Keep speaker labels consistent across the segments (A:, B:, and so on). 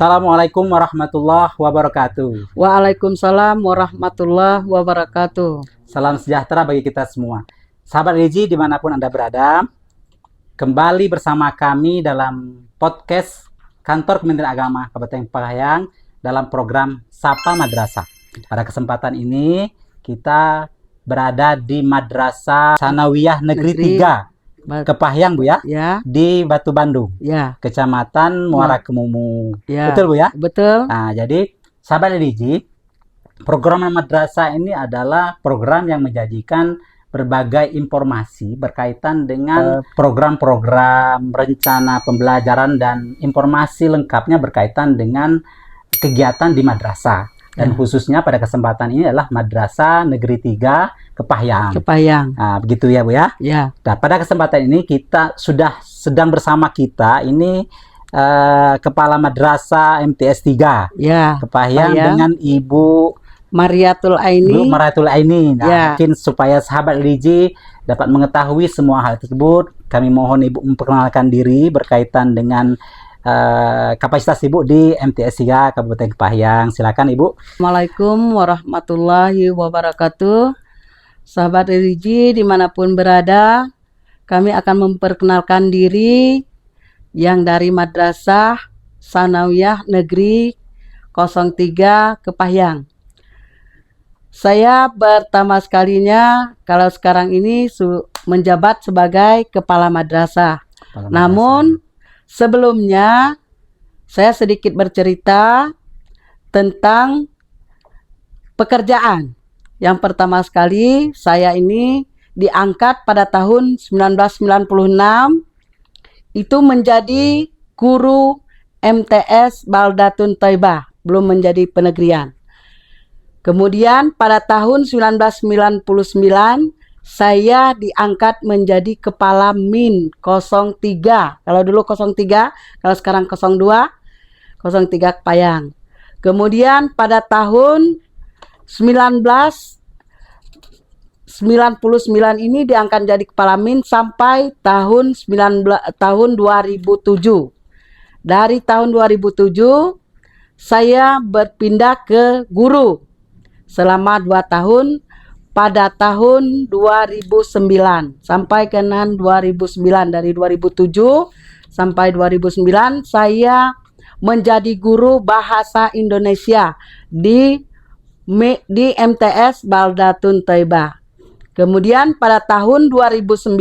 A: Assalamualaikum warahmatullahi wabarakatuh.
B: Waalaikumsalam warahmatullahi wabarakatuh.
A: Salam sejahtera bagi kita semua. Sahabat religi dimanapun Anda berada, kembali bersama kami dalam podcast Kantor Kementerian Agama Kabupaten Pahang dalam program Sapa Madrasah. Pada kesempatan ini kita berada di Madrasah Sanawiyah Negeri 3 Kepahyang, Bu ya?
B: Ya.
A: Di Batu Bandung.
B: Ya.
A: Kecamatan Muara Kemumu.
B: Ya.
A: Betul, Bu ya?
B: Betul.
A: Nah, jadi sahabat religi, program madrasah ini adalah program yang menjanjikan berbagai informasi berkaitan dengan program-program, rencana pembelajaran dan informasi lengkapnya berkaitan dengan kegiatan di madrasah. Dan khususnya pada kesempatan ini adalah Madrasah Negeri 3 Kepahyang. Nah, begitu ya, Bu ya?
B: Ya.
A: Nah, pada kesempatan ini kita sedang bersama kita ini Kepala Madrasah MTS 3 Kepahyang dengan Ibu
B: Mariatul Aini.
A: Nah, mungkin supaya sahabat religi dapat mengetahui semua hal tersebut, kami mohon Ibu memperkenalkan diri berkaitan dengan kapasitas Ibu di MTS 3 Kabupaten Kepahyang. Silakan Ibu.
B: Assalamualaikum warahmatullahi wabarakatuh. Sahabat religi dimanapun berada, kami akan memperkenalkan diri yang dari Madrasah Sanawiyah Negeri 03 Kepahyang. Saya pertama sekalinya kalau sekarang ini menjabat sebagai Kepala Madrasah. Namun sebelumnya saya sedikit bercerita tentang pekerjaan. Yang pertama sekali saya ini diangkat pada tahun 1996 itu menjadi guru MTS Baldatun Thaibah, belum menjadi penegrian. Kemudian pada tahun 1999 saya diangkat menjadi kepala MIN 03. Kalau dulu 03, kalau sekarang 02, 03 Kepahyang. Kemudian pada tahun 1999 ini diangkat jadi kepala MIN sampai tahun 2007. Dari tahun 2007 saya berpindah ke guru selama 2 tahun. Pada tahun 2009 sampai ke 2009, dari 2007 sampai 2009 saya menjadi guru bahasa Indonesia di MTS Baldatun Thaibah. Kemudian pada tahun 2009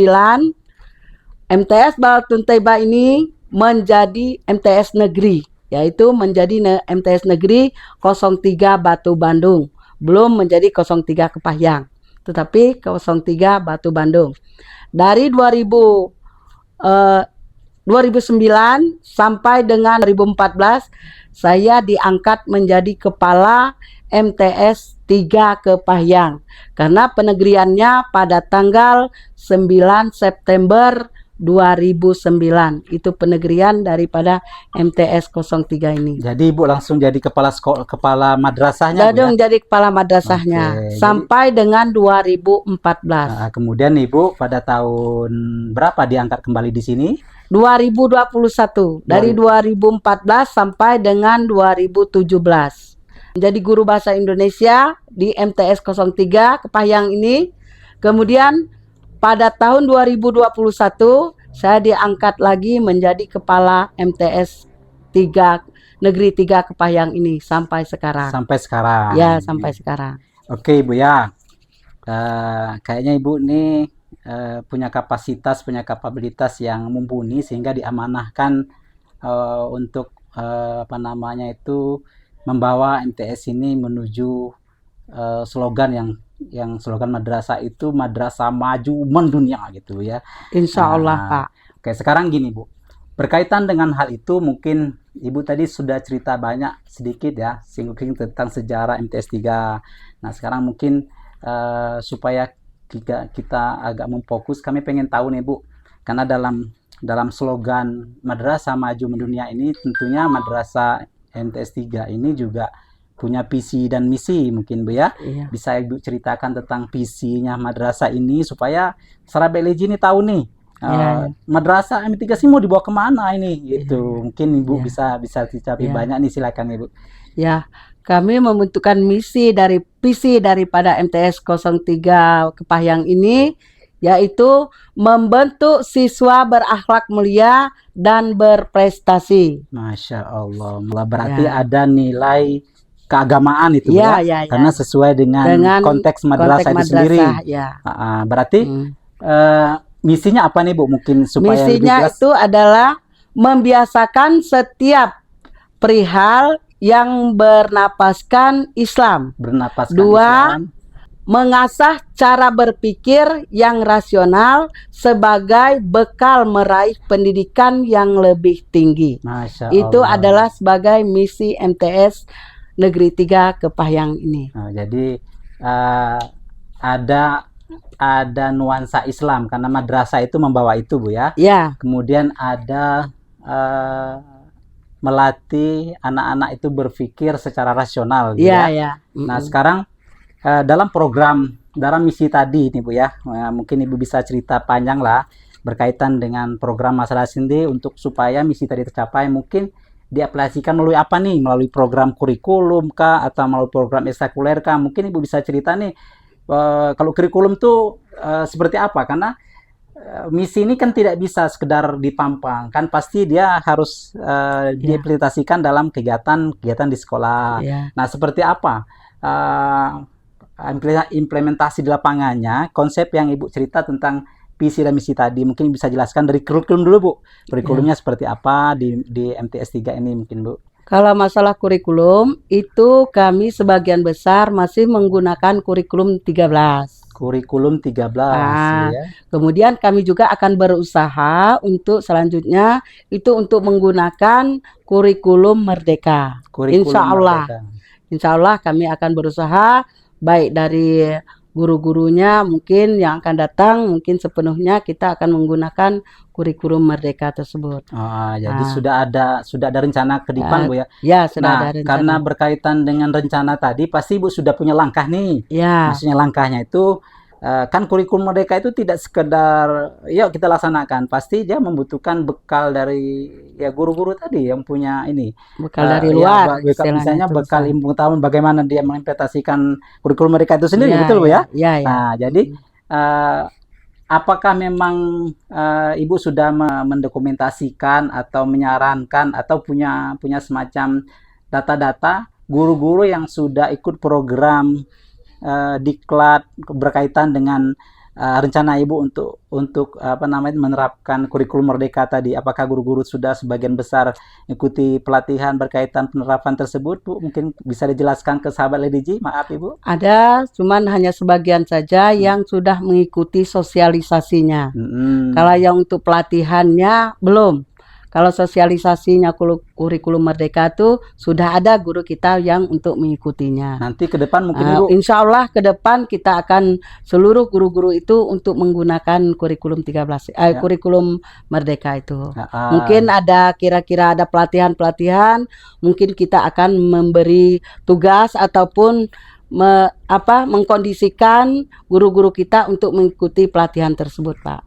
B: MTS Baldatun Thaibah ini menjadi MTS Negeri, yaitu menjadi MTS Negeri 03 Batu Bandung. Belum menjadi 03 Kepahyang, tetapi 03 Batu Bandung. Dari 2009 sampai dengan 2014 saya diangkat menjadi kepala MTS 3 Kepahyang karena penegriannya pada tanggal 9 September 2009. Itu penegrian daripada MTS 03 ini.
A: Jadi Ibu langsung jadi kepala madrasahnya?
B: Jadi kepala madrasahnya sampai dengan 2014.
A: Nah, kemudian Ibu pada tahun berapa diangkat kembali di sini?
B: 2021. Dari 2014 sampai dengan 2017. Menjadi guru bahasa Indonesia di MTS 03 Kepahyang ini. Kemudian pada tahun 2021 saya diangkat lagi menjadi kepala MTS 3 Negeri 3 Kepahyang ini sampai sekarang.
A: Sampai sekarang.
B: Ya, sampai sekarang.
A: Oke Ibu ya. Kayaknya Ibu ini punya kapasitas, punya kapabilitas yang mumpuni sehingga diamanahkan untuk membawa MTS ini menuju slogan slogan madrasah itu madrasah maju mendunia gitu ya.
B: Insya Allah Pak.
A: Oke, sekarang gini Bu, berkaitan dengan hal itu mungkin Ibu tadi sudah cerita banyak sedikit ya, singgung tentang sejarah MTS 3. Nah sekarang mungkin supaya kita agak memfokus, kami pengen tahu nih Bu, karena dalam slogan madrasah maju mendunia ini tentunya madrasah MTS 3 ini juga punya visi dan misi mungkin Bu ya.
B: Iya.
A: Bisa Ibu ceritakan tentang visinya madrasah ini supaya sahabat religi ini tahu nih Madrasah mitigasi mau dibawa kemana ini gitu. Mungkin Ibu bisa dicapai banyak nih, silakan Ibu.
B: Ya, kami membentukkan visi daripada MTS 03 Kepahyang ini, yaitu membentuk siswa berakhlak mulia dan berprestasi.
A: Masya Allah, berarti ada nilai keagamaan itu
B: ya,
A: karena sesuai dengan konteks madrasah itu sendiri. Berarti misinya apa nih Bu? Mungkin supaya
B: misinya
A: lebih jelas.
B: Itu adalah membiasakan setiap perihal yang bernapaskan Islam. Islam. Mengasah cara berpikir yang rasional sebagai bekal meraih pendidikan yang lebih tinggi.
A: Masya
B: Itu
A: Allah.
B: adalah sebagai misi MTS Negeri 3 Kepahyang ini.
A: Jadi ada nuansa Islam karena madrasah itu membawa itu Bu ya. Kemudian ada melatih anak-anak itu berpikir secara rasional gitu ya. Nah, sekarang dalam misi tadi nih Bu ya, mungkin Ibu bisa cerita panjang lah berkaitan dengan program masalah sendiri untuk supaya misi tadi tercapai. Mungkin diaplikasikan melalui apa nih? Melalui program kurikulum kah atau melalui program ekstrakurikuler kah? Mungkin Ibu bisa cerita nih kalau kurikulum tuh seperti apa? Karena misi ini kan tidak bisa sekedar dipampang, kan pasti dia harus diimplementasikan dalam kegiatan di sekolah. Nah, seperti apa implementasi di lapangannya, konsep yang Ibu cerita tentang visi dan misi tadi, mungkin bisa jelaskan dari kurikulum dulu Bu. Kurikulumnya seperti apa di MTS 3 ini mungkin Bu?
B: Kalau masalah kurikulum, itu kami sebagian besar masih menggunakan kurikulum 13.
A: Kurikulum 13 ya.
B: Kemudian kami juga akan berusaha untuk selanjutnya itu untuk menggunakan kurikulum Merdeka. Insya Allah kami akan berusaha baik dari guru-gurunya mungkin yang akan datang, mungkin sepenuhnya kita akan menggunakan kurikulum Merdeka tersebut.
A: Jadi sudah ada rencana ke depan Bu ya?
B: Ya, sudah ada rencana.
A: Karena berkaitan dengan rencana tadi, pasti Ibu sudah punya langkah nih. Maksudnya langkahnya itu kan kurikulum Merdeka itu tidak sekedar yuk kita laksanakan, pasti dia membutuhkan bekal dari guru-guru tadi yang punya ini
B: bekal dari luar,
A: misalnya bekal ilmu pengetahuan bagaimana dia mengimplementasikan kurikulum Merdeka itu sendiri, betul Bu ya? Nah, jadi apakah memang Ibu sudah mendokumentasikan atau menyarankan atau punya semacam data-data guru-guru yang sudah ikut program diklat berkaitan dengan rencana Ibu untuk menerapkan kurikulum Merdeka tadi? Apakah guru-guru sudah sebagian besar ikuti pelatihan berkaitan penerapan tersebut Bu? Mungkin bisa dijelaskan ke sahabat LDG. Maaf Ibu.
B: Ada, cuman hanya sebagian saja yang sudah mengikuti sosialisasinya. Kalau yang untuk pelatihannya belum. Kalau sosialisasinya kurikulum Merdeka itu sudah ada guru kita yang untuk mengikutinya.
A: Nanti ke depan mungkin Ibu,
B: insya Allah ke depan kita akan seluruh guru-guru itu untuk menggunakan kurikulum 13 kurikulum Merdeka itu. Mungkin ada kira-kira ada pelatihan-pelatihan, mungkin kita akan memberi tugas ataupun mengkondisikan guru-guru kita untuk mengikuti pelatihan tersebut, Pak.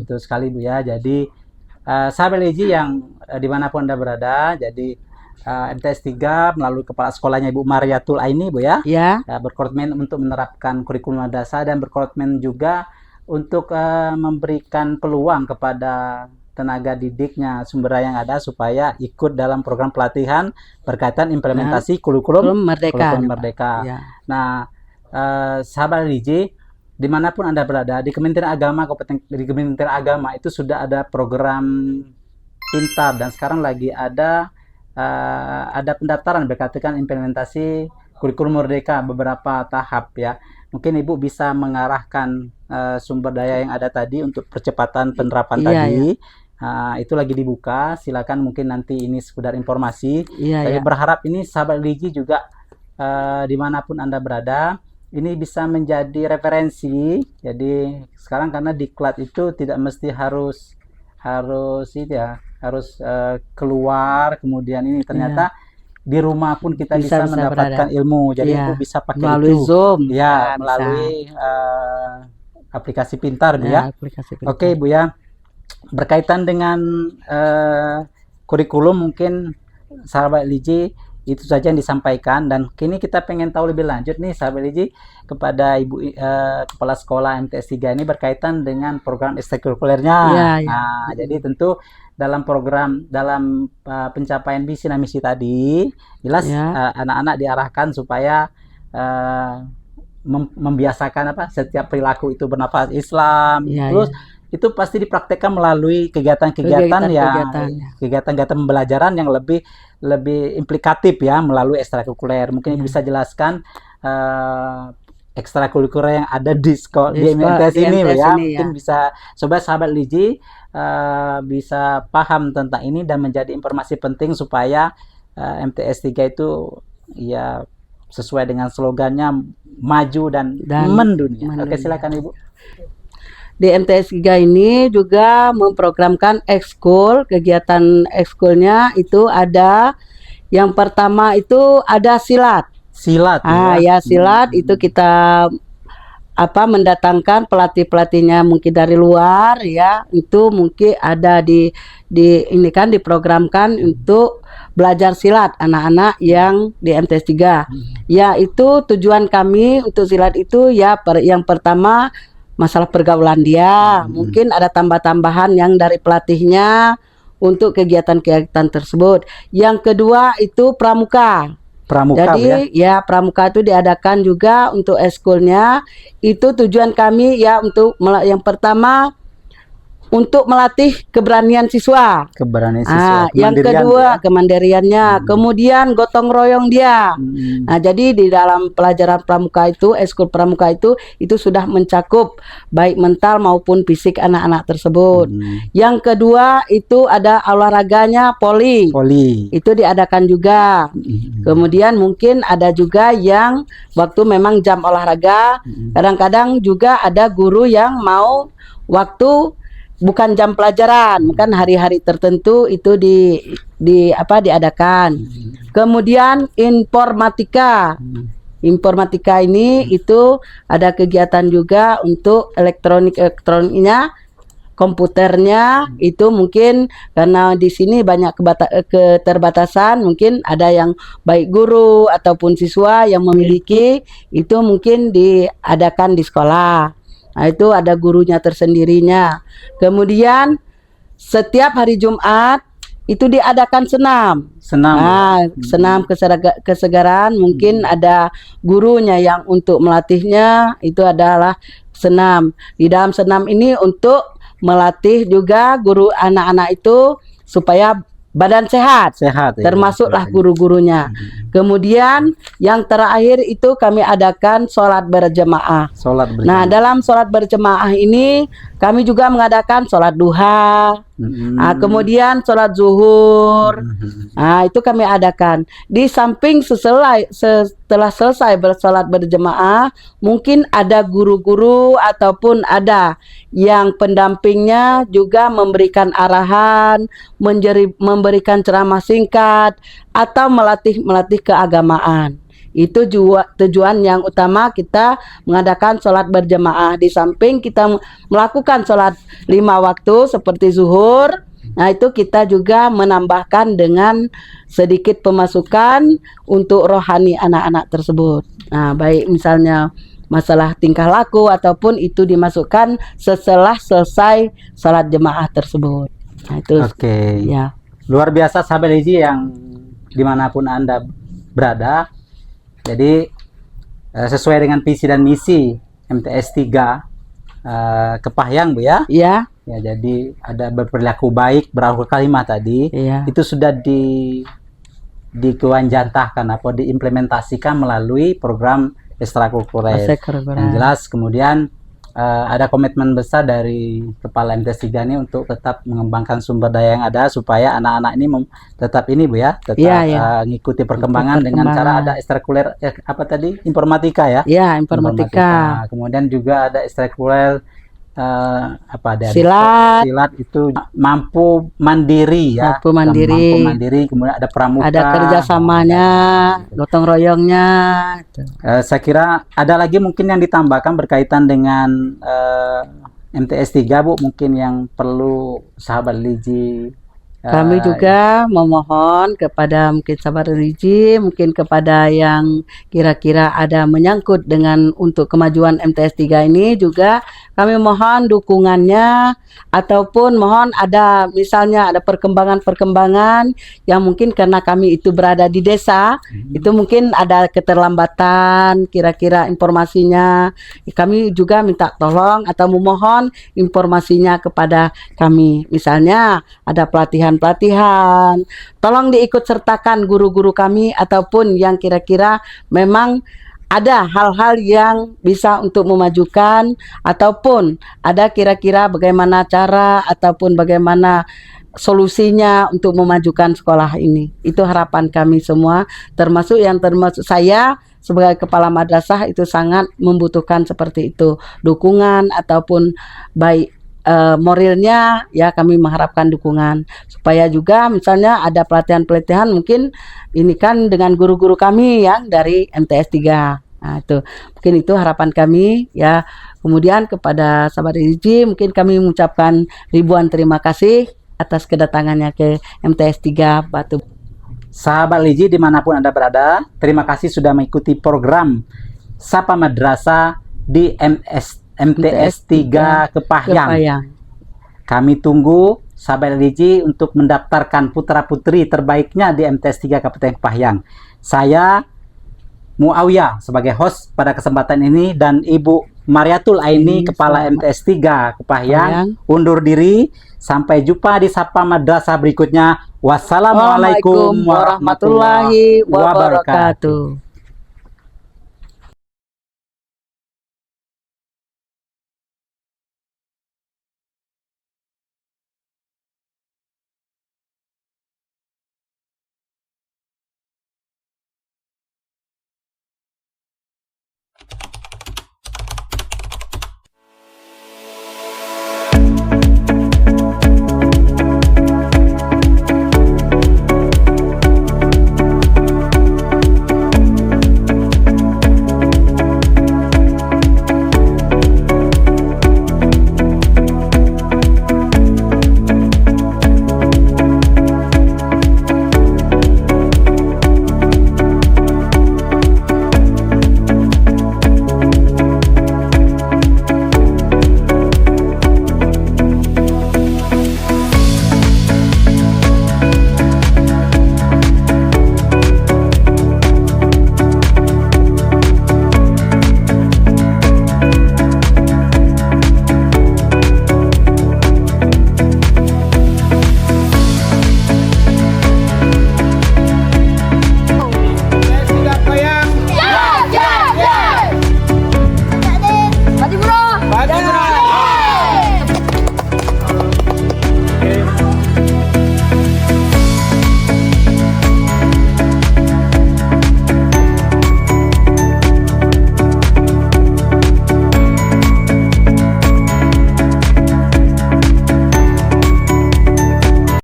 A: Betul sekali Bu ya. Jadi sahabat LDG yang dimanapun Anda berada, jadi MTS 3 melalui kepala sekolahnya Ibu Mariatul Aini Bu ya, berkomitmen untuk menerapkan kurikulum madrasah dan berkomitmen juga untuk memberikan peluang kepada tenaga didiknya, sumber daya yang ada supaya ikut dalam program pelatihan berkaitan implementasi kurikulum Merdeka. Nah, sahabat LDG dimanapun Anda berada, di Kementerian Agama itu sudah ada program Pintar, dan sekarang lagi ada pendaftaran berkaitan implementasi kurikulum Merdeka beberapa tahap ya. Mungkin Ibu bisa mengarahkan sumber daya yang ada tadi untuk percepatan penerapan tadi. Itu lagi dibuka, silakan, mungkin nanti ini sekedar informasi. Tapi berharap ini sahabat LDG juga dimanapun Anda berada, ini bisa menjadi referensi. Jadi sekarang karena diklat itu tidak mesti harus keluar, kemudian ini ternyata di rumah pun kita bisa mendapatkan ilmu. Jadi Ibu bisa pakai
B: melalui Zoom,
A: melalui aplikasi Pintar Bu ya. Oke Bu ya. berkaitan dengan kurikulum mungkin sahabat Liji itu saja yang disampaikan, dan kini kita pengen tahu lebih lanjut nih sahabat Liji kepada Ibu Kepala Sekolah MTS 3 ini berkaitan dengan program ekstrakurikulernya.
B: Ya, ya.
A: Nah, jadi tentu dalam program pencapaian visi dan misi tadi jelas
B: Ya.
A: anak-anak diarahkan supaya membiasakan setiap perilaku itu bernafas Islam.
B: Ya,
A: Terus itu pasti dipraktekkan melalui kegiatan-kegiatan kegiatan-kegiatan pembelajaran yang lebih implikatif ya, melalui ekstrakurikuler. Mungkin bisa jelaskan ekstrakurikuler yang ada di MTS ini ya. Mungkin bisa sahabat Liji bisa paham tentang ini dan menjadi informasi penting supaya MTS 3 itu ya sesuai dengan slogannya maju dan mendunia. Oke, silakan Ibu.
B: Di MTS 3 ini juga memprogramkan ekskul. Kegiatan ekskulnya itu ada, yang pertama itu ada silat.
A: Silat.
B: Silat itu kita mendatangkan pelatih-pelatihnya mungkin dari luar ya. Itu mungkin ada ini kan diprogramkan untuk belajar silat anak-anak yang di MTS 3. Ya, itu tujuan kami untuk silat itu ya, yang pertama masalah pergaulan dia. Mungkin ada tambah-tambahan yang dari pelatihnya untuk kegiatan-kegiatan tersebut. Yang kedua itu pramuka. Jadi ya pramuka itu diadakan juga untuk ekskulnya. Itu tujuan kami ya, untuk yang pertama untuk melatih keberanian siswa. Yang kedua kemandiriannya, kemudian gotong royong dia. Nah, jadi di dalam pelajaran pramuka itu, ekskul pramuka itu sudah mencakup baik mental maupun fisik anak-anak tersebut. Yang kedua itu ada olahraganya poli. Itu diadakan juga. Kemudian mungkin ada juga yang waktu memang jam olahraga, kadang-kadang juga ada guru yang mau waktu bukan jam pelajaran, bukan hari-hari tertentu itu diadakan. Kemudian informatika. Informatika ini itu ada kegiatan juga untuk elektroniknya, komputernya. Itu mungkin karena di sini banyak keterbatasan, mungkin ada yang baik guru ataupun siswa yang memiliki, itu mungkin diadakan di sekolah. Nah, itu ada gurunya tersendirinya. Kemudian setiap hari Jumat itu diadakan senam. Senam kesegaran. Mungkin ada gurunya yang untuk melatihnya, itu adalah senam. Di dalam senam ini untuk melatih juga guru anak-anak itu supaya badan sehat termasuklah guru-gurunya. Kemudian yang terakhir itu kami adakan sholat berjamaah. Nah, dalam sholat berjamaah ini kami juga mengadakan sholat duha, kemudian sholat zuhur. Nah, itu kami adakan. Di samping setelah selesai bersolat berjamaah, mungkin ada guru-guru ataupun ada yang pendampingnya juga memberikan arahan, memberikan ceramah singkat, atau melatih keagamaan. Itu juga tujuan yang utama kita mengadakan sholat berjamaah. Di samping kita melakukan sholat 5 waktu seperti zuhur, nah itu kita juga menambahkan dengan sedikit pemasukan untuk rohani anak-anak tersebut. Nah, baik misalnya masalah tingkah laku ataupun itu dimasukkan setelah selesai sholat jemaah tersebut. Nah, itu ya.
A: Luar biasa sahabat Liji yang dimanapun Anda berada. Jadi sesuai dengan visi dan misi MTS 3 Kepahyang, Bu ya.
B: Iya.
A: Ya, jadi ada berperilaku baik, berakhlak karimah tadi.
B: Iya.
A: Itu sudah dikewanjantahkan atau diimplementasikan melalui program ekstrakurikuler. Yang jelas kemudian ada komitmen besar dari Kepala MTS 3 ini untuk tetap mengembangkan sumber daya yang ada supaya anak-anak ini tetap ini, Bu ya, tetap ngikuti perkembangan dengan cara ada ekstrakurikuler informatika ya.
B: Iya, informatika.
A: Kemudian juga ada ekstrakurikuler
B: silat
A: itu mampu mandiri ya, mampu mandiri. Kemudian ada pramuka,
B: ada kerjasamanya, gotong royongnya.
A: Saya kira ada lagi mungkin yang ditambahkan berkaitan dengan MTS 3 Bu, mungkin yang perlu sahabat Liji
B: Kami juga memohon kepada mungkin sahabat religi, mungkin kepada yang kira-kira ada menyangkut dengan untuk kemajuan MTS 3 ini juga kami mohon dukungannya, ataupun mohon ada misalnya ada perkembangan-perkembangan yang mungkin karena kami itu berada di desa, itu mungkin ada keterlambatan kira-kira informasinya. Kami juga minta tolong atau memohon informasinya kepada kami. Misalnya ada pelatihan, tolong diikut sertakan guru-guru kami, ataupun yang kira-kira memang ada hal-hal yang bisa untuk memajukan, ataupun ada kira-kira bagaimana cara ataupun bagaimana solusinya untuk memajukan sekolah ini. Itu harapan kami semua, termasuk saya sebagai kepala madrasah itu sangat membutuhkan seperti itu, dukungan ataupun baik moralnya ya, kami mengharapkan dukungan supaya juga misalnya ada pelatihan-pelatihan mungkin ini kan dengan guru-guru kami yang dari MTS 3. Nah, itu mungkin itu harapan kami ya. Kemudian kepada sahabat religi mungkin kami mengucapkan ribuan terima kasih atas kedatangannya ke MTS 3 Batu.
A: Sahabat Liji dimanapun Anda berada, terima kasih sudah mengikuti program Sapa Madrasah di MTS 3 Kepahyang. Kami tunggu sahabat Liji untuk mendaftarkan putra-putri terbaiknya di MTS 3 Kabupaten Kepahyang. Saya Muawiyah sebagai host pada kesempatan ini, dan Ibu Mariatul Aini, Kepala MTS 3 Kepahyang, undur diri. Sampai jumpa di Sapa Madrasah berikutnya. Wassalamualaikum warahmatullahi wabarakatuh.